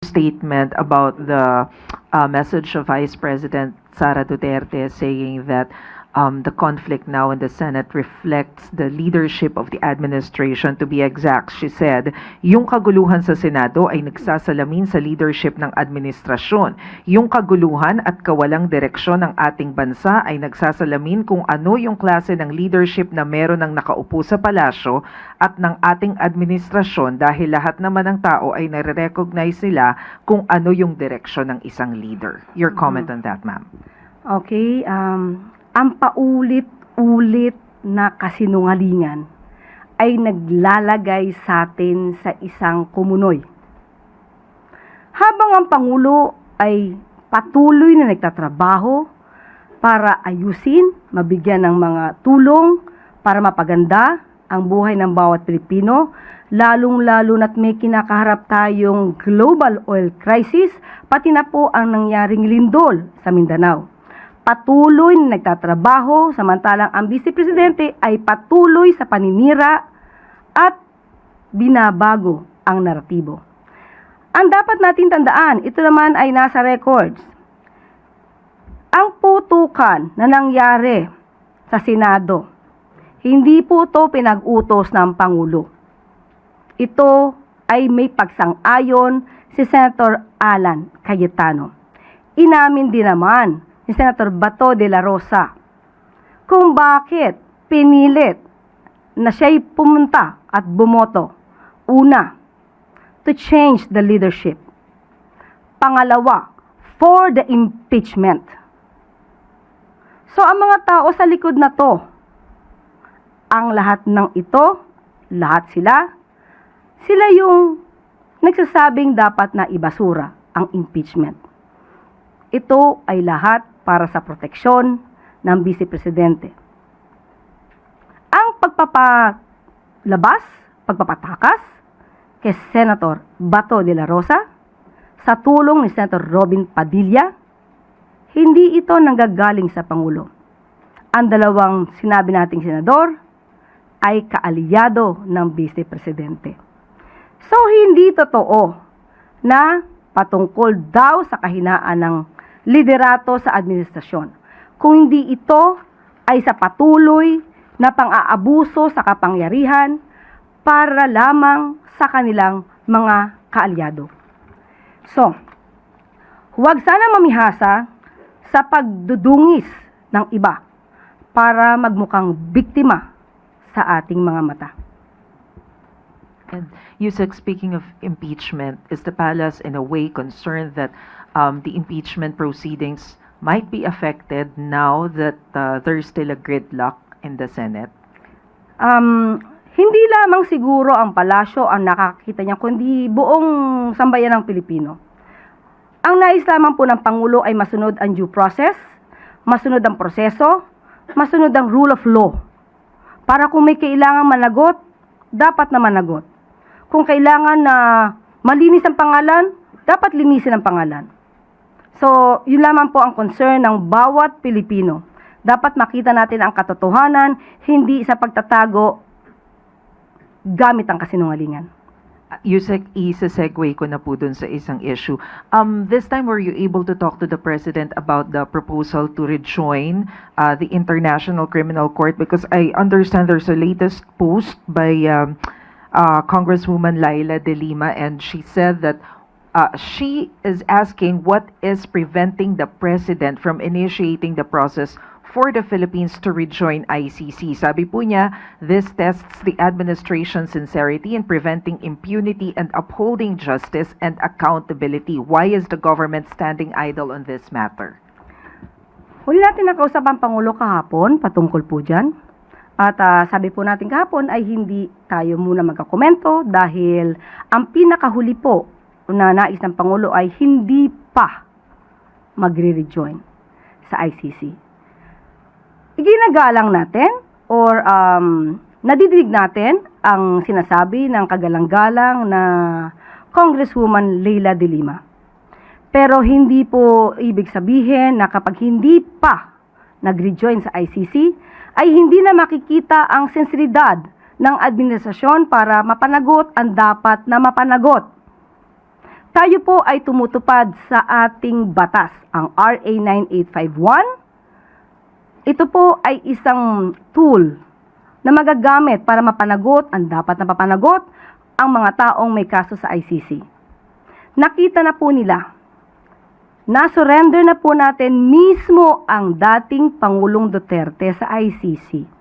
statement about the message of Vice President Sara Duterte saying that the conflict now in the Senate reflects the leadership of the administration. To be exact, she said, yung kaguluhan sa Senado ay nagsasalamin sa leadership ng administrasyon. Yung kaguluhan at kawalang direksyon ng ating bansa ay nagsasalamin kung ano yung klase ng leadership na meron ng nakaupo sa palasyo at ng ating administrasyon dahil lahat naman ng tao ay nare-recognize nila kung ano yung direksyon ng isang leader. Your comment on that, ma'am. Okay, ang paulit-ulit na kasinungalingan ay naglalagay sa atin sa isang kumunoy. Habang ang Pangulo ay patuloy na nagtatrabaho para ayusin, mabigyan ng mga tulong para mapaganda ang buhay ng bawat Pilipino, lalong-lalo na't may kinakaharap tayong global oil crisis, pati na po ang nangyaring lindol sa Mindanao. Patuloy na nagtatrabaho, samantalang ang Vice Presidente ay patuloy sa paninira at binabago ang naratibo. Ang dapat natin tandaan, ito naman ay nasa records. Ang putukan na nangyari sa Senado, hindi po ito pinag-utos ng Pangulo. Ito ay may pagsang-ayon si Senator Alan Cayetano. Inamin din naman ni Senator Bato de la Rosa kung bakit pinilit na siya'y pumunta at bumoto. Una, to change the leadership. Pangalawa, for the impeachment. So ang mga tao sa likod na to, ang lahat ng ito, lahat sila yung nagsasabing dapat na ibasura ang impeachment. Ito ay lahat para sa proteksyon ng Vice Presidente. Ang pagpapatakas kay Senator Bato de la Rosa sa tulong ni Senator Robin Padilla, hindi ito nanggagaling sa Pangulo. Ang dalawang sinabi nating senador ay kaalyado ng Vice Presidente. So, hindi totoo na patungkol daw sa kahinaan ng liderato sa administrasyon. Kung hindi ito ay sa patuloy na pang-aabuso sa kapangyarihan para lamang sa kanilang mga kaalyado. So, huwag sana mamihasa sa pagdudungis ng iba para magmukhang biktima sa ating mga mata. And Yusek, speaking of impeachment, is the palace in a way concerned that the impeachment proceedings might be affected now that there's still a gridlock in the Senate? Hindi lamang siguro ang palasyo ang nakakita niya, kundi buong sambayan ng Pilipino. Ang nais lamang po ng Pangulo ay masunod ang due process, masunod ang proseso, masunod ang rule of law. Para kung may kailangang managot, dapat na managot. Kung kailangan na malinis ang pangalan, dapat linisin ang pangalan. So, yun lamang po ang concern ng bawat Pilipino. Dapat makita natin ang katotohanan, hindi sa pagtatago gamit ang kasinungalingan. Yusek, isa-segue ko na po dun sa isang issue. This time, were you able to talk to the President about the proposal to rejoin the International Criminal Court? Because I understand there's a latest post by Congresswoman Laila De Lima, and she said that she is asking what is preventing the President from initiating the process for the Philippines to rejoin ICC. Sabi po niya, this tests the administration's sincerity in preventing impunity and upholding justice and accountability. Why is the government standing idle on this matter? Huli natin nakausap ang Pangulo kahapon patungkol po dyan. At sabi po natin kahapon ay hindi tayo muna magkakomento dahil ang pinakahuli po na nais ng Pangulo ay hindi pa magre-rejoin sa ICC. Ginagalang natin or nadidinig natin ang sinasabi ng kagalang-galang na Congresswoman Laila De Lima. Pero hindi po ibig sabihin na kapag hindi pa nag-rejoin sa ICC, ay hindi na makikita ang sensibilidad ng administrasyon para mapanagot ang dapat na mapanagot. Tayo po ay tumutupad sa ating batas, ang RA 9851. Ito po ay isang tool na magagamit para mapanagot ang dapat na papanagot ang mga taong may kaso sa ICC. Nakita na po nila, na-surrender na po natin mismo ang dating Pangulong Duterte sa ICC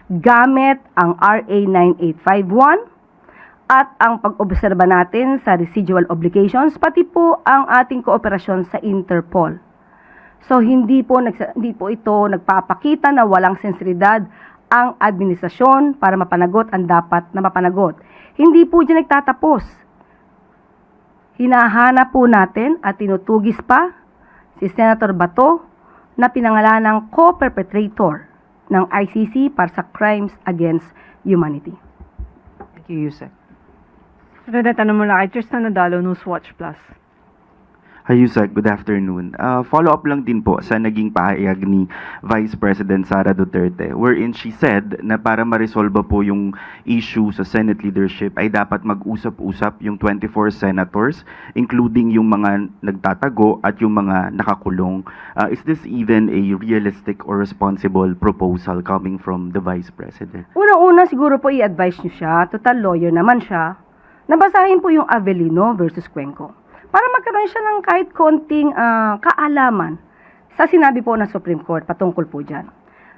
gamit ang RA 9851 at ang pag-obserba natin sa residual obligations, pati po ang ating kooperasyon sa Interpol. So hindi po ito nagpapakita na walang sensibilidad ang administrasyon para mapanagot ang dapat na mapanagot. Hindi po dyan nagtatapos. Hinahanap po natin at tinutugis pa si Senator Bato na pinangalanang co-perpetrator ng ICC para sa crimes against humanity. Thank you, Yusek. Sunod na tanong mula kay Tristan Nadalo, Newswatch Plus. Hi, Yusek. Good afternoon. Follow-up lang din po sa naging pahayag ni Vice President Sara Duterte, wherein she said na para ma-resolve po yung issue sa Senate leadership ay dapat mag-usap-usap yung 24 senators, including yung mga nagtatago at yung mga nakakulong. Is this even a realistic or responsible proposal coming from the Vice President? Una-una siguro po i-advise niyo siya, total lawyer naman siya, nabasahin po yung Avellino versus Cuenco para magkaroon siya ng kahit konting kaalaman sa sinabi po ng Supreme Court patungkol po dyan.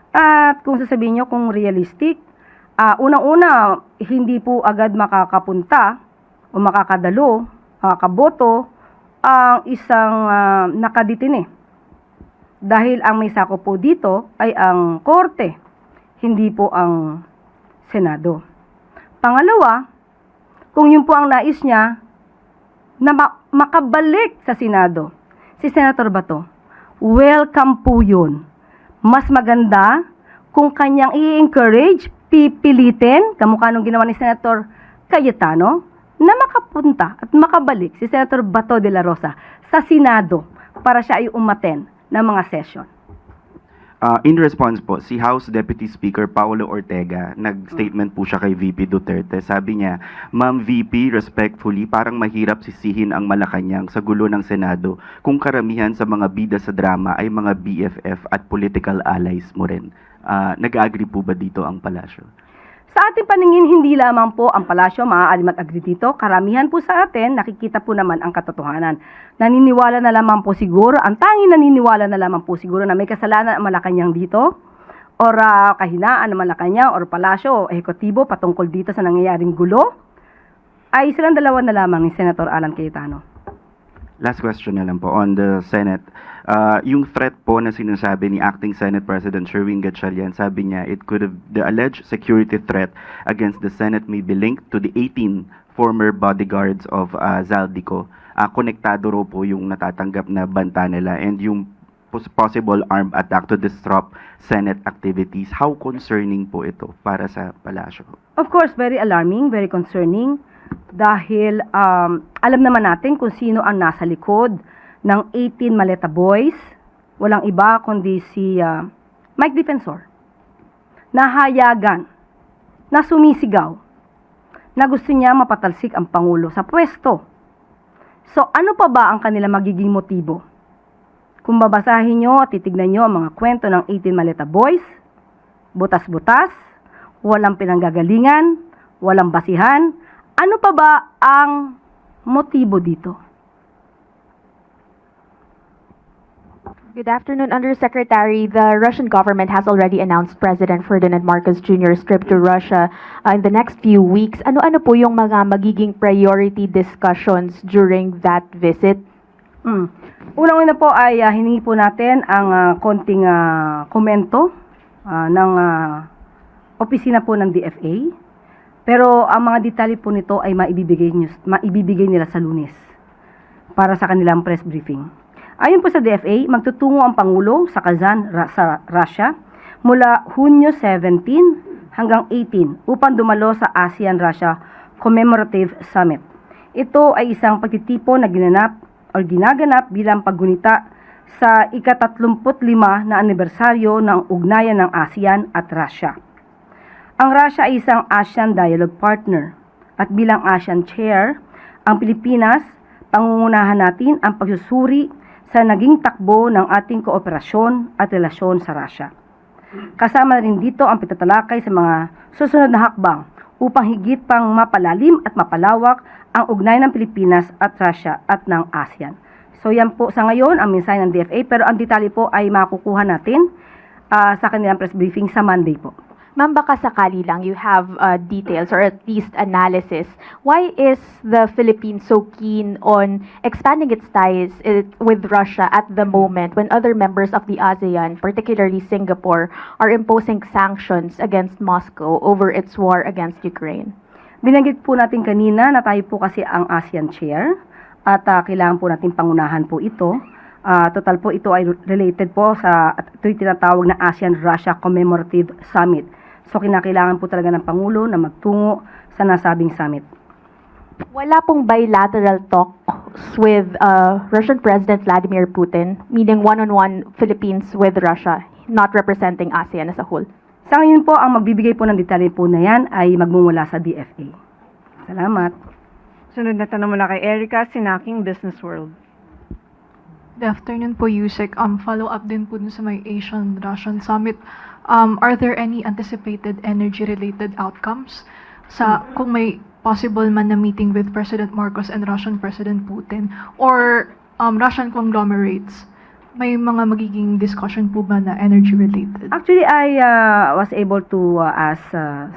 At kung sasabihin nyo kung realistic, unang-una, hindi po agad makakapunta o makakadalo, makakaboto ang isang nakaditine. Dahil ang may sako po dito ay ang korte, hindi po ang Senado. Pangalawa, kung yun po ang nais niya, na makabalik sa Senado, si Senator Bato, welcome po yun. Mas maganda kung kanyang i-encourage, pipilitin, kamukha nung ginawa ni Senator Cayetano, na makapunta at makabalik si Senator Bato de la Rosa sa Senado para siya ay umaten ng mga session. In response po, si House Deputy Speaker Paulo Ortega, nag-statement po siya kay VP Duterte. Sabi niya, Ma'am VP, respectfully, parang mahirap sisihin ang Malacanang sa gulo ng Senado kung karamihan sa mga bida sa drama ay mga BFF at political allies mo rin. Nag-agree po ba dito ang palasyo? Sa ating paningin, hindi lamang po ang palasyo maaaring mag-agree dito. Karamihan po sa atin, nakikita po naman ang katotohanan. Naniniwala na lamang po siguro, ang tanging naniniwala na lamang po siguro na may kasalanan ang Malacanang dito, or kahinaan ng Malacanang, or palasyo, o ehekutibo patungkol dito sa nangyayaring gulo, ay silang dalawa na lamang ni Senator Alan Cayetano. Last question na lang po on the Senate. Yung threat po na sinasabi ni Acting Senate President Sherwin Gatchalian, sabi niya, the alleged security threat against the Senate may be linked to the 18 former bodyguards of Zaldico. Konektado raw po yung natatanggap na banta nila and yung possible armed attack to disrupt Senate activities. How concerning po ito para sa palasyo? Of course, very alarming, very concerning. Dahil alam naman natin kung sino ang nasa likod ng 18 Maleta Boys. Walang iba kundi si Mike Defensor. Nahayagan, na sumisigaw, na gusto niya mapatalsik ang Pangulo sa pwesto. So ano pa ba ang kanila magiging motibo? Kung babasahin nyo at titignan nyo ang mga kwento ng 18 Maleta Boys, butas-butas, walang pinanggagalingan, walang basihan, ano pa ba ang motibo dito? Good afternoon, Undersecretary. The Russian government has already announced President Ferdinand Marcos Jr.'s trip to Russia in the next few weeks. Ano-ano po yung mga magiging priority discussions during that visit? Unang-una po ay hiningi po natin ang konting komento ng opisina po ng DFA. Pero ang mga detalye po nito ay maibibigay nila sa Lunes para sa kanilang press briefing. Ayon po sa DFA, magtutungo ang Pangulo sa Kazan, sa Russia mula Hunyo 17 hanggang 18 upang dumalo sa ASEAN-Russia Commemorative Summit. Ito ay isang pagtitipon na ginaganap bilang paggunita sa ika-35 na anibersaryo ng ugnayan ng ASEAN at Russia. Ang Russia ay isang ASEAN Dialogue Partner at bilang ASEAN Chair, ang Pilipinas Pangungunahan natin ang pagsusuri sa naging takbo ng ating kooperasyon at relasyon sa Russia. Kasama na rin dito ang pagtatalakay sa mga susunod na hakbang upang higit pang mapalalim at mapalawak ang ugnayan ng Pilipinas at Russia at ng ASEAN. So yan po sa ngayon ang mensahe ng DFA, pero ang detalye po ay makukuha natin sa kanilang press briefing sa Monday po. Ma'am, baka sakali lang you have details or at least analysis. Why is the Philippines so keen on expanding its ties with Russia at the moment when other members of the ASEAN, particularly Singapore, are imposing sanctions against Moscow over its war against Ukraine? Binanggit po natin kanina na tayo po kasi ang ASEAN chair at kailangan po natin pangunahan po ito. Total po ito ay related po sa ito'y tinatawag na ASEAN-Russia Commemorative Summit. So kinakailangan po talaga ng Pangulo na magtungo sa nasabing summit. Wala pong bilateral talks with Russian President Vladimir Putin, meaning one-on-one Philippines with Russia, not representing ASEAN as a whole. Sa ngayon po, ang magbibigay po ng detalye po na yan ay magmumula sa DFA. Salamat. Sunod na tanong mula kay Erica, Sinaking Business World. Good afternoon po, Yusek. Follow-up din po dun sa may Asian-Russian Summit. Are there any anticipated energy-related outcomes sa kung may possible man na meeting with President Marcos and Russian President Putin or Russian conglomerates? May mga magiging discussion po ba na energy-related? Actually, I was able to ask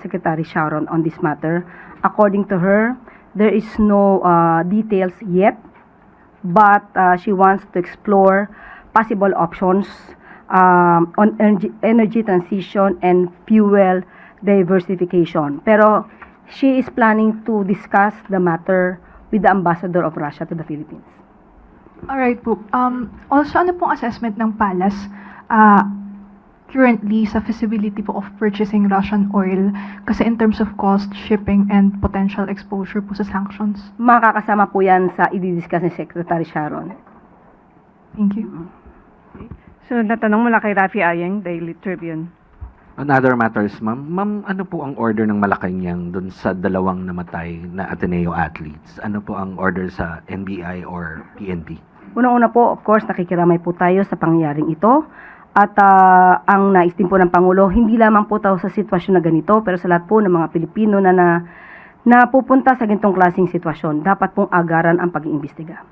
Secretary Sharon on this matter. According to her, there is no details yet, but she wants to explore possible options on energy transition and fuel diversification. Pero she is planning to discuss the matter with the ambassador of Russia to the Philippines. Alright po. Also, ano pong assessment ng Palace currently sa feasibility po of purchasing Russian oil kasi in terms of cost, shipping, and potential exposure po sa sanctions? Makakasama po yan sa i-discuss ni Secretary Sharon. Thank you. Sunod na tanong mula kay Rafi Ayeng, Daily Tribune. On other matters, ma'am. Ma'am, ano po ang order ng Malacanang dun sa dalawang namatay na Ateneo athletes? Ano po ang order sa NBI or PNP? Unang-una po, of course, nakikiramay po tayo sa pangyayaring ito. At ang nais din po ng Pangulo, hindi lamang po tayo sa sitwasyon na ganito, pero sa lahat po ng mga Pilipino na napupunta sa ganitong klaseng sitwasyon, dapat pong agaran ang pag-iimbestiga.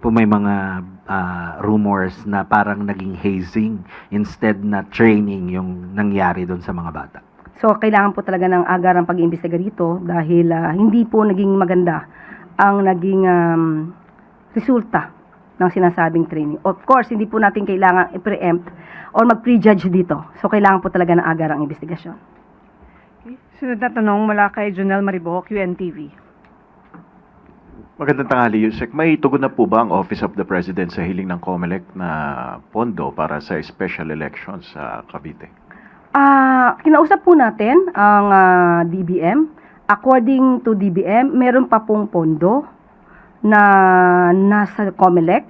Po may mga rumors na parang naging hazing instead na training yung nangyari dun sa mga bata. So, kailangan po talaga ng agarang pag-iimbestiga dito dahil hindi po naging maganda ang naging resulta ng sinasabing training. Of course, hindi po natin kailangan i-preempt or mag-prejudge dito. So, kailangan po talaga ng agarang investigasyon. Okay. Sunod na tanong mula kay Junel Maribo, QNTV. Magandang tanghali, Yusek. May tugon na po ba ang Office of the President sa hiling ng COMELEC na pondo para sa special elections sa Cavite? Kinausap po natin ang DBM. According to DBM, meron pa pong pondo na nasa COMELEC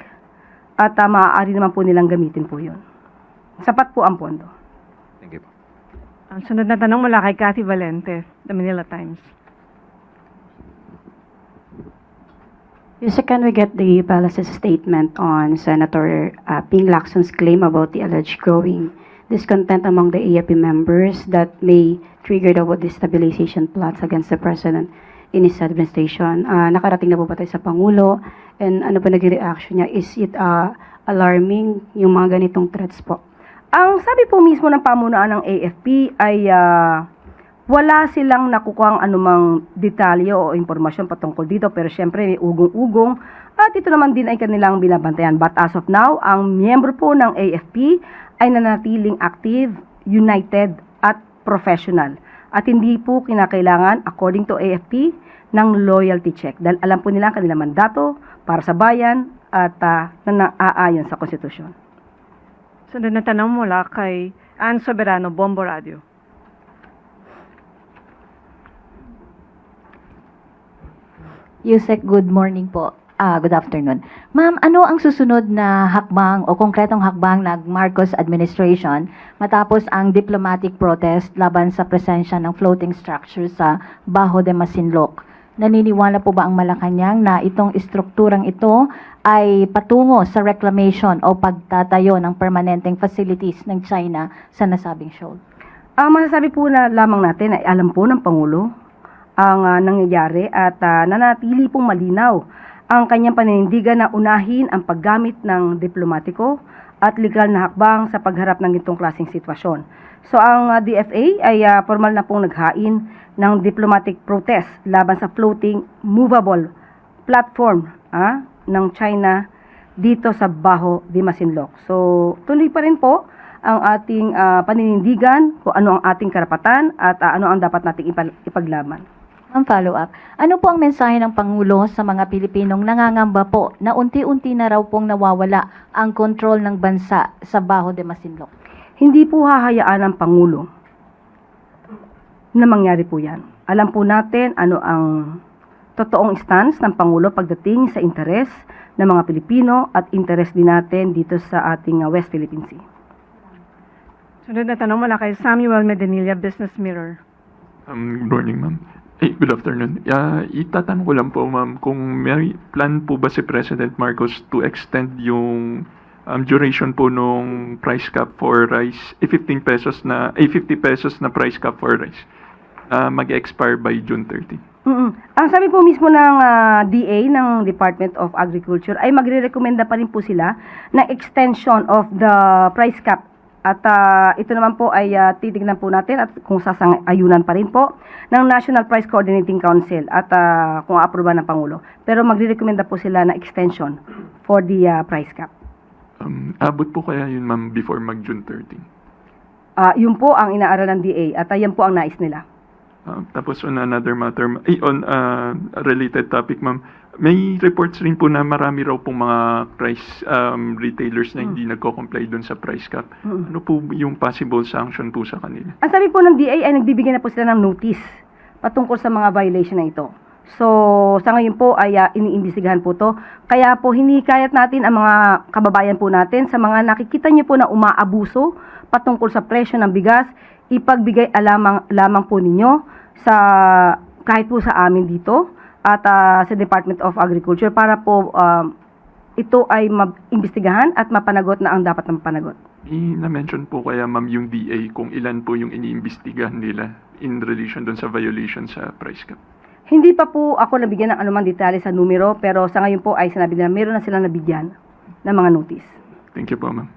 at maaari naman po nilang gamitin po yun. Sapat po ang pondo. Thank you po. Ang sunod na tanong mula kay Cathy Valente, The Manila Times. Yusek, can we get the Palace's statement on Senator Ping Lacson's claim about the alleged growing discontent among the AFP members that may trigger the destabilization plots against the President in his administration? Nakarating na po ba tayo sa Pangulo? And ano pa naging reaction niya? Is it alarming yung mga ganitong threats po? Ang sabi po mismo ng pamunuan ng AFP ay wala silang nakukuhang anumang detalye o impormasyon patungkol dito, pero syempre may ugong-ugong at ito naman din ay kanilang binabantayan. But as of now, ang miyembro po ng AFP ay nanatiling active, united at professional. At hindi po kinakailangan, according to AFP, ng loyalty check. Dahil alam po nila ang kanilang mandato para sa bayan at naaayon sa konstitusyon. Sunod na tanong mula kay Ann Soberano, Bombo Radio. Yusek, good morning po. Good afternoon. Ma'am, ano ang susunod na hakbang o konkretong hakbang ng Marcos administration matapos ang diplomatic protest laban sa presensya ng floating structure sa Bajo de Masinloc naniniwala po ba ang Malacanang na itong istrukturang ito ay patungo sa reclamation o pagtatayo ng permanenteng facilities ng China sa nasabing shoal? Ang masasabi po na lamang natin ay alam po ng Pangulo ang nangyayari at nanatili pong malinaw ang kanyang paninindigan na unahin ang paggamit ng diplomatiko at legal na hakbang sa pagharap ng itong klaseng sitwasyon. So ang DFA ay formal na pong naghain ng diplomatic protest laban sa floating movable platform ng China dito sa Baho de Masinloc. So tuloy pa rin po ang ating paninindigan kung ano ang ating karapatan at ano ang dapat nating ipaglaban. Ang follow-up, ano po ang mensahe ng Pangulo sa mga Pilipinong nangangamba po na unti-unti na raw pong nawawala ang kontrol ng bansa sa Baho de Masinloc? Hindi po hahayaan ng Pangulo na mangyari po yan. Alam po natin ano ang totoong stance ng Pangulo pagdating sa interes ng mga Pilipino at interes din natin dito sa ating West Philippine Sea. Sunod na tanong mula kay Samuel Medinilla, Business Mirror. Good morning, ma'am. Good afternoon. Itatanong ko lang po, ma'am, kung may plan po ba si President Marcos to extend yung duration po nung price cap for rice, 50 pesos na price cap for rice, mag-expire by June 30. Ang sabi po mismo ng DA, ng Department of Agriculture, ay magre-recommenda pa rin po sila na extension of the price cap. At ito naman po ay titignan po natin at kung sasang-ayunan pa rin po ng National Price Coordinating Council at kung aproba ng Pangulo. Pero magre-recommenda po sila na extension for the price cap. Abot po kaya yun, ma'am, before mag-June 30? Yun po ang inaaral ng DA at yan po ang nais nila. Tapos on another matter, on a related topic, ma'am, may reports rin po na marami raw pong mga price retailers na hindi nagko-comply dun sa price cap. Ano po yung possible sanction po sa kanila? Ang sabi po ng DA ay nagbibigay na po sila ng notice patungkol sa mga violation na ito. So, sa ngayon po ay iniimbestigahan po to. Kaya po hinikayat natin ang mga kababayan po natin sa mga nakikita niyo po na umaabuso patungkol sa presyo ng bigas, ipagbigay lamang po ninyo sa kahit po sa amin dito at sa Department of Agriculture para po ito ay maimbestigahan at mapanagot na ang dapat na mapanagot. Na-mention po kaya, ma'am, yung DA kung ilan po yung iniimbestigahan nila in relation dun sa violation sa price cap? Hindi pa po ako nabigyan ng anumang detalye sa numero pero sa ngayon po ay sinabi nila meron na silang nabigyan ng mga notice. Thank you po, ma'am.